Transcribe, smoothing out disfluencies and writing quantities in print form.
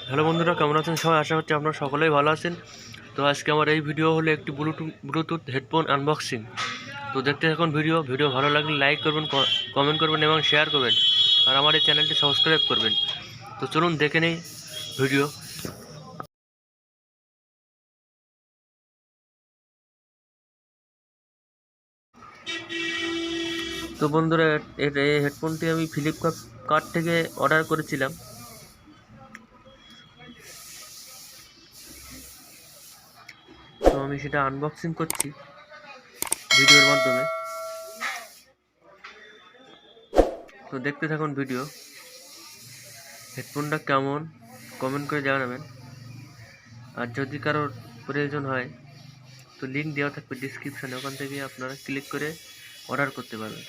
Hello বন্ধুরা, কেমন আছেন সবাই? আশা করছি আপনারা সকলেই ভালো আছেন। তো আজকে আমার এই ভিডিও হলো একটি ব্লুটুথ হেডফোন আনবক্সিং। তো দেখতে থাকুন ভিডিও ভালো লাগলে লাইক করবেন, কমেন্ট করবেন এবং শেয়ার করবেন, আর আমার এই চ্যানেলটি সাবস্ক্রাইব করবেন। তো চলুন দেখে নেই ভিডিও। তো বন্ধুরা, এই হেডফোনটি আমি ফ্লিপকার্ট থেকে অর্ডার করেছিলাম। তো আমি সেটা আনবক্সিং করছি ভিডিওর মাধ্যমে। তো দেখতে থাকুন ভিডিও। হেডফোনটা কেমন কমেন্ট করে জানাবেন, আর যদি কারোর প্রয়োজন হয় তো লিঙ্ক দেওয়া থাকবে ডিসক্রিপশানে, ওখান থেকে আপনারা ক্লিক করে অর্ডার করতে পারবেন।